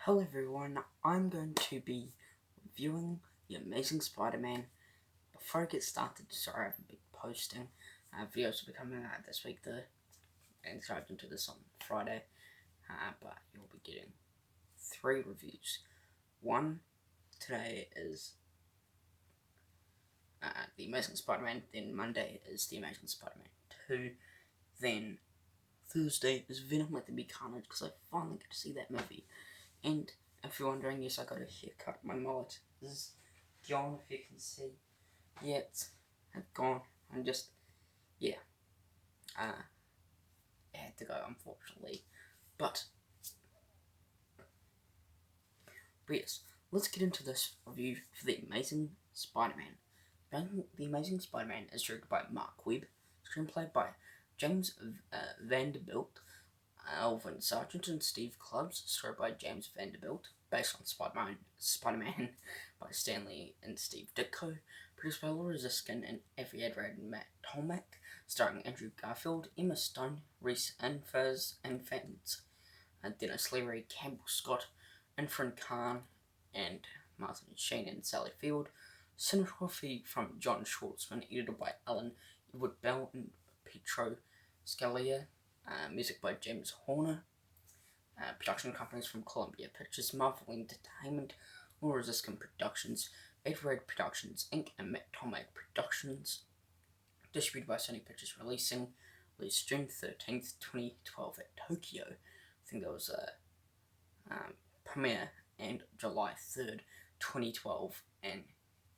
Hello everyone, I'm going to be reviewing The Amazing Spider-Man. Before I get started, sorry I haven't been posting. Videos will be coming out this week though, and subscribe into this on Friday, but you'll be getting 3 reviews. One, today is The Amazing Spider-Man, then Monday is The Amazing Spider-Man 2, then Thursday is Venom Let There Be Carnage, because I finally get to see that movie. And if you're wondering, yes, I got a haircut. My mullet is gone, if you can see. Yeah, it's gone. I'm just, yeah. It had to go, unfortunately. But yes, let's get into this review for The Amazing Spider-Man. The Amazing Spider-Man is directed by Mark Webb, screenplay by James Vanderbilt, Alvin Sargent and Steve Clubs, story by James Vanderbilt, based on Spider-Man by Stanley and Steve Ditko, produced by Laura Ziskin and Avi Adrad and Matt Tolmack, starring Andrew Garfield, Emma Stone, Reese Anfaz and fans, Dennis Leary, Campbell Scott, Infran Khan, and Martin Sheen and Sally Field. Cinematography from John Schwartzman, edited by Alan Edward Bell and Pietro Scalia. Music by James Horner. Production companies from Columbia Pictures, Marvel Entertainment, Laura Ziskin Productions, Adrad Productions Inc. and Matt Tomac Productions. Distributed by Sony Pictures Released June 13th, 2012 at Tokyo. I think that was a premiere, and July 3rd, 2012 in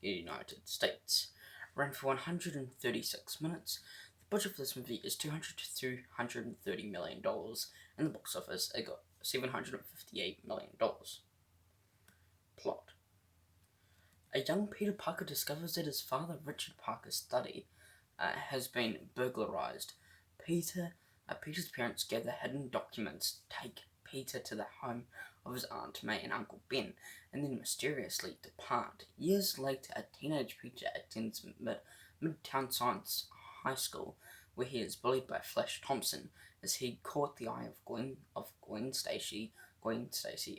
the United States. Ran for 136 minutes. The budget for this movie is $200 to $330 million, and the box office it got $758 million. Plot. A young Peter Parker discovers that his father, Richard Parker's study, has been burglarized. Peter's parents gather hidden documents, take Peter to the home of his Aunt May and Uncle Ben, and then mysteriously depart. Years later, a teenage Peter attends Midtown Science High School, where he is bullied by Flash Thompson as he caught the eye of Gwen Stacy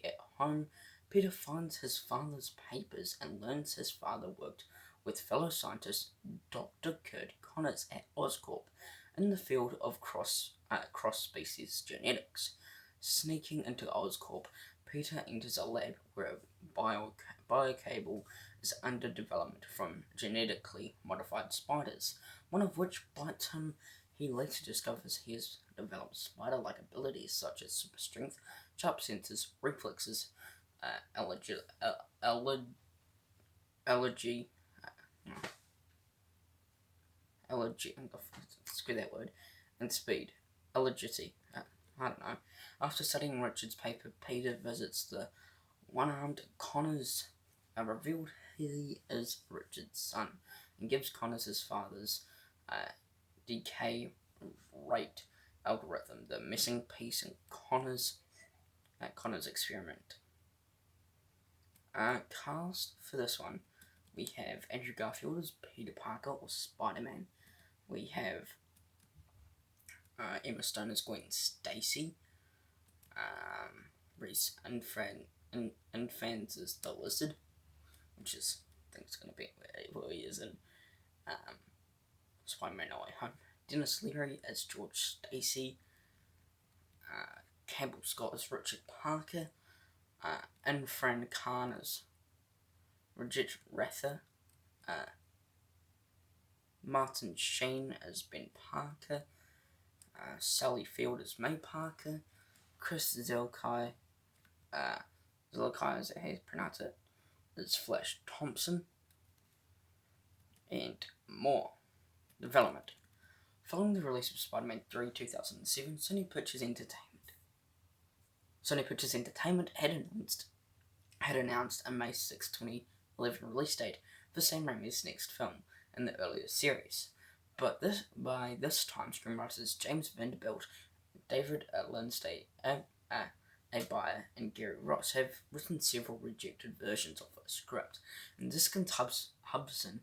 at home. Peter finds his father's papers and learns his father worked with fellow scientist Dr. Kurt Connors at Oscorp in the field of cross-species genetics. Sneaking into Oscorp, Peter enters a lab where a biocable is under development from genetically modified spiders, one of which bites him. He later discovers he has developed spider-like abilities such as super strength, sharp senses, reflexes, and speed. Agility. I don't know. After studying Richard's paper, Peter visits the one-armed Connors, revealed he is Richard's son, and gives Connors his father's decay rate algorithm, the missing piece in Connors experiment. Cast for this one, we have Andrew Garfield as Peter Parker or Spider-Man. We have Emma Stone as Gwen Stacy. Reese Anfaz as the Lizard, which is, I think it's going to be where he is in Spider-Man No Way Home. Dennis Leary as George Stacy. Campbell Scott as Richard Parker. Infran Khan as Bridget Rather. Martin Sheen as Ben Parker. Sally Field as May Parker. Chris Zelkai, as how you pronounce it, is Flash Thompson, and more. Development. Following the release of Spider-Man 3 2007, Sony Pictures Entertainment had announced a May 6, 2011 release date for Sam Raimi's next film in the earlier series. But by this time, screenwriters James Vanderbilt, David Lindsay Abair, and Gary Ross have written several rejected versions of the script, and Ziskin's husband,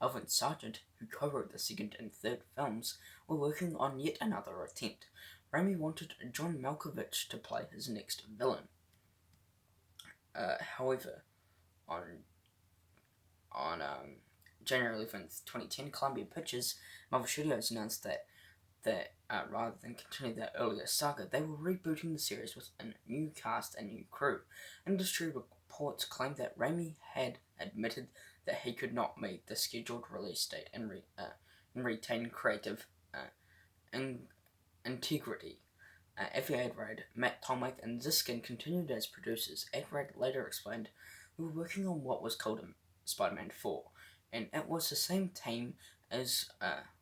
Alvin Sargent, who co-wrote the second and third films, were working on yet another attempt. Raimi wanted John Malkovich to play his next villain. However, on January 11th, 2010, Columbia Pictures Marvel Studios announced that rather than continue their earlier saga, they were rebooting the series with a new cast and new crew. Industry reports claimed that Raimi had admitted that he could not meet the scheduled release date and retain creative integrity. Avrad, Matt Tomek, and Ziskin continued as producers. Avrad later explained, "We were working on what was called Spider-Man 4, and it was the same team as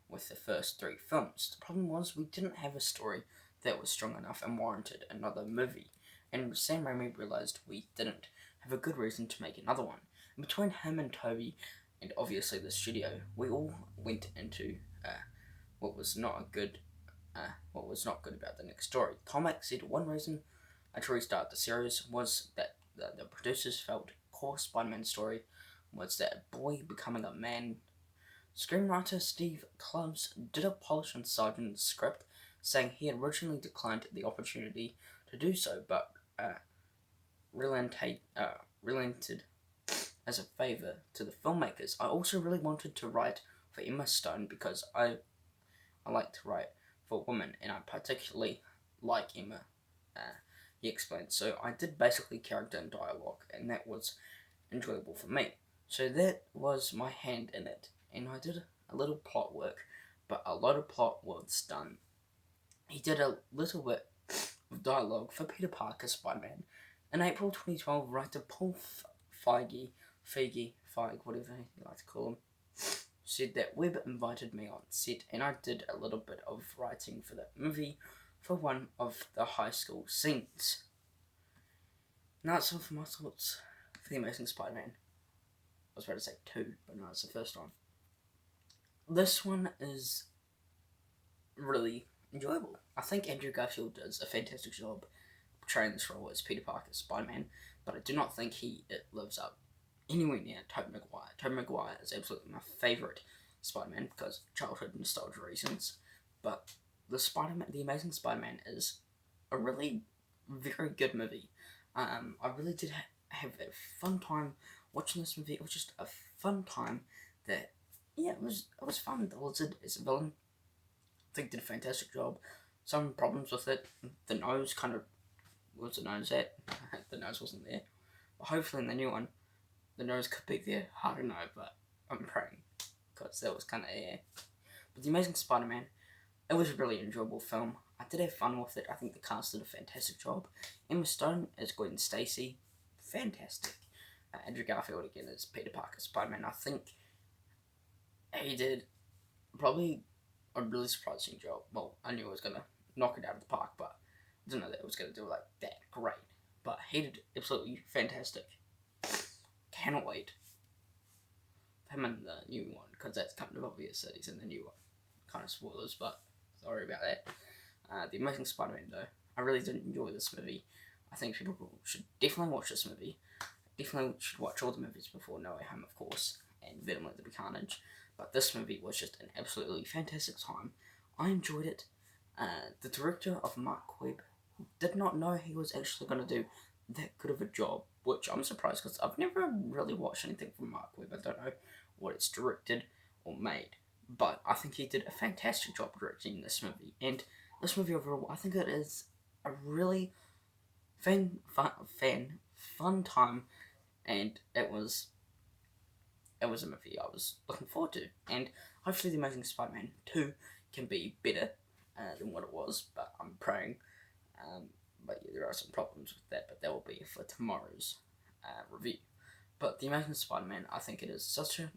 with the first 3 films. The problem was we didn't have a story that was strong enough and warranted another movie, and Sam Raimi realized we didn't have a good reason to make another one. And between him and Toby, and obviously the studio, we all went into what was not good about the next story." Tomek said one reason to restart the series was that the producers felt core Spider-Man story was that a boy becoming a man. Screenwriter Steve Kloves did a polish on Sargent's script, saying he had originally declined the opportunity to do so, but relented as a favour to the filmmakers. "I also really wanted to write for Emma Stone because I like to write for women, and I particularly like Emma," he explained. "So I did basically character and dialogue, and that was enjoyable for me. So that was my hand in it, and I did a little plot work, but a lot of plot was done." He did a little bit of dialogue for Peter Parker Spider-Man. In April 2012, writer Paul Feige, whatever you like to call him, said that Webb invited me on set, and I did a little bit of writing for that movie for one of the high school scenes. Now it's all for my thoughts for The Amazing Spider-Man. I was about to say 2, but no, it's the first one. This one is really enjoyable. I think Andrew Garfield does a fantastic job portraying this role as Peter Parker Spider-Man, but I do not think it lives up anywhere near Tobey Maguire. Tobey Maguire is absolutely my favourite Spider-Man because of childhood nostalgia reasons, but The Amazing Spider-Man is a really very good movie. I really did have a fun time watching this movie. It was just a fun time that, it was fun. The Lizard is a villain. I think did a fantastic job. Some problems with it. The nose kind of, where's the nose at? The nose wasn't there. But hopefully in the new one, the nose could be there. I don't know, but I'm praying, because that was kind of But The Amazing Spider-Man, it was a really enjoyable film. I did have fun with it. I think the cast did a fantastic job. Emma Stone as Gwen Stacy, fantastic. Andrew Garfield again as Peter Parker Spider-Man. I think he did probably a really surprising job. Well, I knew I was going to knock it out of the park, but I didn't know that it was going to do like that great. But he did absolutely fantastic. Cannot wait for him in the new one, because that's kind of obvious that he's in the new one. Kind of spoilers, but sorry about that. The Amazing Spider-Man, though, I really did enjoy this movie. I think people should definitely watch this movie. Definitely should watch all the movies before No Way Home, of course, and Venom Let There Be Carnage. But this movie was just an absolutely fantastic time. I enjoyed it. The director of Mark Webb did not know he was actually going to do that good of a job, which I'm surprised, because I've never really watched anything from Mark Webb. I don't know what it's directed or made, but I think he did a fantastic job directing this movie. And this movie overall, I think it is a really fun time, and it was a movie I was looking forward to, and hopefully The Amazing Spider-Man 2 can be better than what it was, but I'm praying. But yeah, there are some problems with that, but that will be for tomorrow's review. But The Amazing Spider-Man, I think it is such a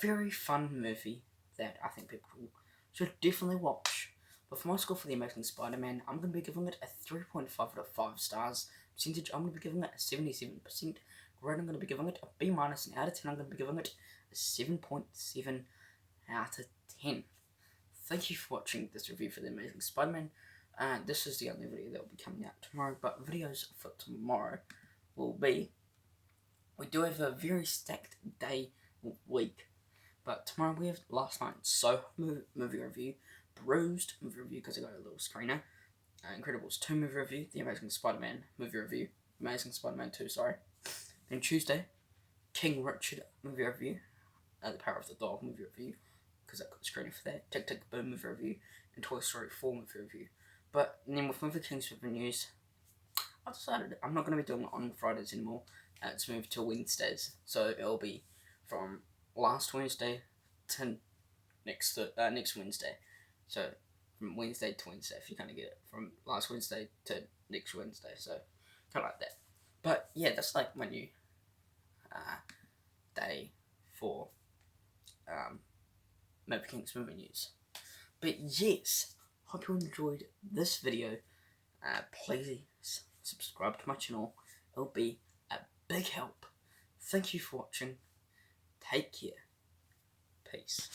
very fun movie that I think people should definitely watch. But for my score for The Amazing Spider-Man, I'm going to be giving it a 3.5 out of 5 stars. Percentage, I'm going to be giving it a 77%. Grade, I'm going to be giving it a B-, and out of 10, I'm going to be giving it a 7.7 out of 10. Thank you for watching this review for The Amazing Spider-Man. This is the only video that will be coming out tomorrow, but videos for tomorrow will be, we do have a very stacked week, but tomorrow we have Last Night's Soho movie review, Bruised movie review because I got a little screener, Incredibles 2 movie review, The Amazing Spider-Man movie review, Amazing Spider-Man 2, sorry. Then Tuesday, King Richard movie review, The Power of the Dog movie review, because I got the screening for that, Tick Tick Boom movie review, and Toy Story 4 movie review. But then with Movie King's movie news, I decided I'm not going to be doing it on Fridays anymore. It's moved to Wednesdays, so it'll be from last Wednesday to next Wednesday. So from Wednesday to Wednesday, if you kind of get it, from last Wednesday to next Wednesday. So kind of like that. But yeah, that's like my new day for Movie King's movie news. But yes, hope you enjoyed this video. Please subscribe to my channel. It'll be a big help. Thank you for watching. Take care. Peace.